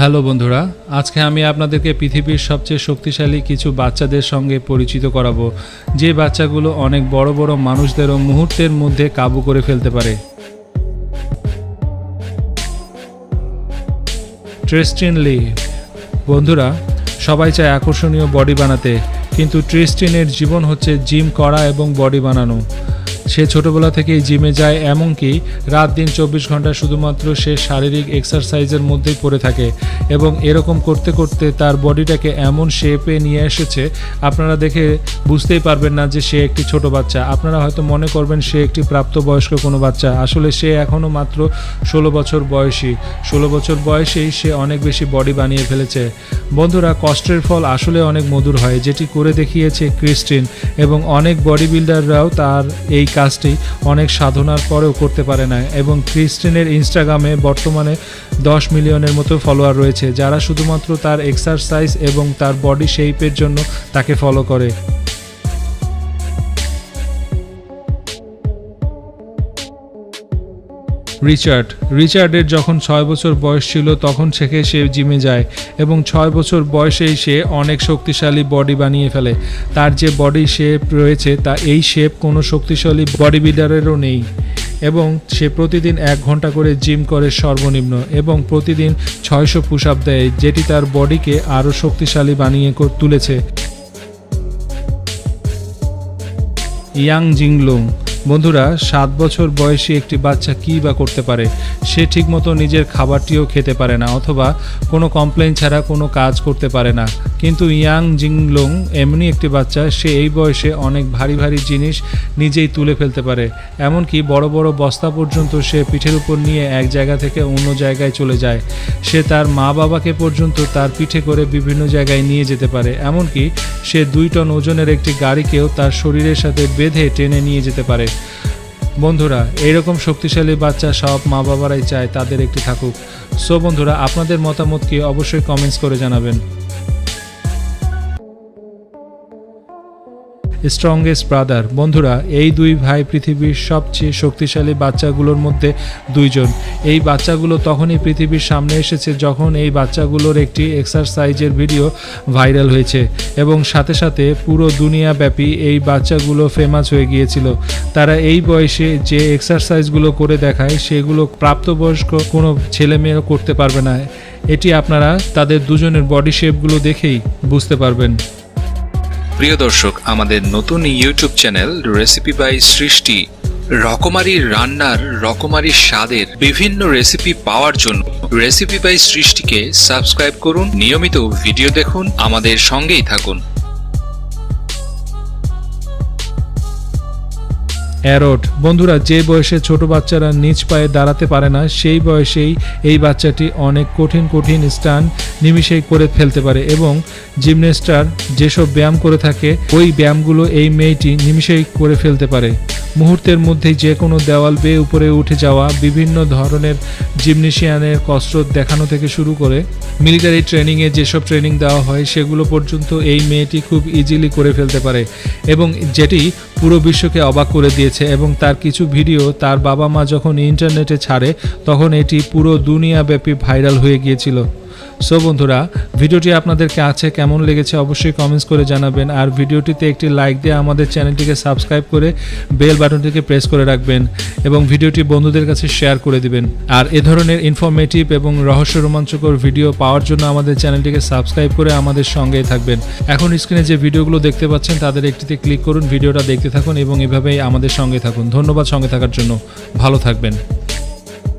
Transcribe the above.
Hello বন্ধুরা, আজকে আমি আপনাদেরকে পৃথিবীর সবচেয়ে শক্তিশালী কিছু বাচ্চাদের সঙ্গে পরিচিত করাবো, যে বাচ্চাগুলো অনেক বড় বড় মানুষদেরও মুহূর্তের মধ্যে কাবু করে ফেলতে পারে। ট্রিস্টিন লি। বন্ধুরা, সবাই চায় আকর্ষণীয় বডি বানাতে, কিন্তু ট্রিস্টিনের জীবন হচ্ছে জিম করা এবং বডি বানানো। সে ছোটবেলা থেকেই জিমে যায়, এমনকি রাত দিন 24 ঘন্টা শুধুমাত্র সে শারীরিক এক্সারসাইজের মধ্যেই পড়ে থাকে এবং এরকম করতে করতে তার বডিটাকে এমন শেপে নিয়ে এসেছে আপনারা দেখে বুঝতেই পারবেন না যে সে একটি ছোট বাচ্চা। আপনারা হয়তো মনে করবেন সে একটি প্রাপ্তবয়স্ক কোনো বাচ্চা, আসলে সে এখনও মাত্র 16 বছর বয়সী। 16 বছর বয়সেই সে অনেক বেশি বডি বানিয়ে ফেলেছে। বন্ধুরা, কষ্টের ফল আসলে অনেক মধুর হয়, যেটি করে দেখিয়েছে ক্রিস্টিন, এবং অনেক বডি বিল্ডাররাও তার এই কাজটি অনেক সাধনার পরেও করতে পারে না। এবং ক্রিস্টিনের ইনস্টাগ্রামে বর্তমানে 10 মিলিয়নের মতো ফলোয়ার রয়েছে, যারা শুধুমাত্র তার এক্সারসাইজ এবং তার বডি শেপের জন্য তাকে ফলো করে। রিচার্ডের যখন 6 বছর বয়স ছিল তখন থেকে সে জিমে যায় এবং 6 বছর বয়সেই সে অনেক শক্তিশালী বডি বানিয়ে ফেলে। তার যে বডি শেপ রয়েছে তা এই শেপ কোনো শক্তিশালী বডি বিল্ডারেরও নেই। এবং সে প্রতিদিন 1 ঘন্টা করে জিম করে সর্বনিম্ন, এবং প্রতিদিন 600 পুশ আপ দেয়, যেটি তার বডিকে আরও শক্তিশালী বানিয়ে তুলেছে। ইয়াং জিংলুং। বন্ধুরা, 7 বছর বয়সী একটি বাচ্চা কী বা করতে পারে? সে ঠিকমতো নিজের খাবারটিও খেতে পারে না, অথবা কোনো কমপ্লেন ছাড়া কোনো কাজ করতে পারে না। কিন্তু ইয়াং জিংলুং এমনই একটি বাচ্চা, সে এই বয়সে অনেক ভারী ভারী জিনিস নিজেই তুলে ফেলতে পারে। এমনকি বড় বড় বস্তা পর্যন্ত সে পিঠের উপর নিয়ে এক জায়গা থেকে অন্য জায়গায় চলে যায়। সে তার মা বাবাকে পর্যন্ত তার পিঠে করে বিভিন্ন জায়গায় নিয়ে যেতে পারে। এমনকি সে 2 টন ওজনের একটি গাড়িকেও তার শরীরের সাথে বেঁধে টেনে নিয়ে যেতে পারে। বন্ধুরা, এইরকম শক্তিশালী বাচ্চা সব মা বাবারাই চায় তাদের একটি থাকুক। সো বন্ধুরা, আপনাদের মতামতকে অবশ্যই কমেন্টস করে জানাবেন। Strongest brother. বন্ধুরা, এই 2 ভাই পৃথিবীর সবচেয়ে শক্তিশালী বাচ্চাগুলোর মধ্যে 2 জন। এই বাচ্চাগুলো তখনই পৃথিবীর সামনে এসেছে যখন এই বাচ্চাগুলোর একটি এক্সারসাইজের ভিডিও ভাইরাল হয়েছে, এবং সাথে সাথে পুরো দুনিয়াব্যাপী এই বাচ্চাগুলো ফেমাস হয়ে গিয়েছিল। তারা এই বয়সে যে এক্সারসাইজগুলো করে দেখায় সেগুলো প্রাপ্তবয়স্ক কোনো ছেলে মেয়েও করতে পারবে না। এটি আপনারা তাদের দুজনের বডি শেপগুলো দেখেই বুঝতে পারবেন। প্রিয় দর্শক, আমাদের নতুন ইউটিউব চ্যানেল রেসিপি বাই সৃষ্টি রকমারি রান্নার, রকমারি স্বাদের বিভিন্ন রেসিপি পাওয়ার জন্য রেসিপি বাই সৃষ্টিকে সাবস্ক্রাইব করুন, নিয়মিত ভিডিও দেখুন, আমাদের সঙ্গেই থাকুন। অ্যারোড। বন্ধুরা, যে বয়সে ছোট বাচ্চারা নিজ পায়ে দাঁড়াতে পারে না, সেই বয়সেই এই বাচ্চাটি অনেক কঠিন কঠিন স্টান্ট নিমিষেই করে ফেলতে পারে, এবং জিমন্যাস্টরা যেসব ব্যায়াম করে থাকে ওই ব্যায়ামগুলো এই মেয়েটি নিমিষেই করে ফেলতে পারে। মুহূর্তের মধ্যেই যে কোনো দেওয়াল বেয়ে উপরে উঠে যাওয়া, বিভিন্ন ধরনের জিমনেশিয়ানের কসরত দেখানো থেকে শুরু করে মিলিটারি ট্রেনিংয়ে যেসব ট্রেনিং দেওয়া হয় সেগুলো পর্যন্ত এই মেয়েটি খুব ইজিলি করে ফেলতে পারে, এবং যেটি পুরো বিশ্বকে অবাক করে দিয়েছে। এবং তার কিছু ভিডিও তার বাবা মা যখন ইন্টারনেটে ছাড়ে তখন এটি পুরো দুনিয়াব্যাপী ভাইরাল হয়ে গিয়েছিল। সো বন্ধুরা, ভিডিওটি আপনাদের কাছে কেমন লেগেছে অবশ্যই কমেন্টস করে জানাবেন, আর ভিডিওটিতে একটি লাইক দিয়ে আমাদের চ্যানেলটিকে সাবস্ক্রাইব করে বেল বাটনটিকে প্রেস করে রাখবেন, এবং ভিডিওটি বন্ধুদের কাছে শেয়ার করে দিবেন। আর এ ধরনের ইনফরমেটিভ এবং রহস্য রোমাঞ্চকর ভিডিও পাওয়ার জন্য আমাদের চ্যানেলটিকে সাবস্ক্রাইব করে আমাদের সঙ্গেই থাকবেন। এখন স্ক্রিনে যে ভিডিওগুলো দেখতে পাচ্ছেন তাদের একটিতে ক্লিক করুন, ভিডিওটা দেখতে থাকুন এবং এভাবেই আমাদের সঙ্গে থাকুন। ধন্যবাদ সঙ্গে থাকার জন্য, ভালো থাকবেন।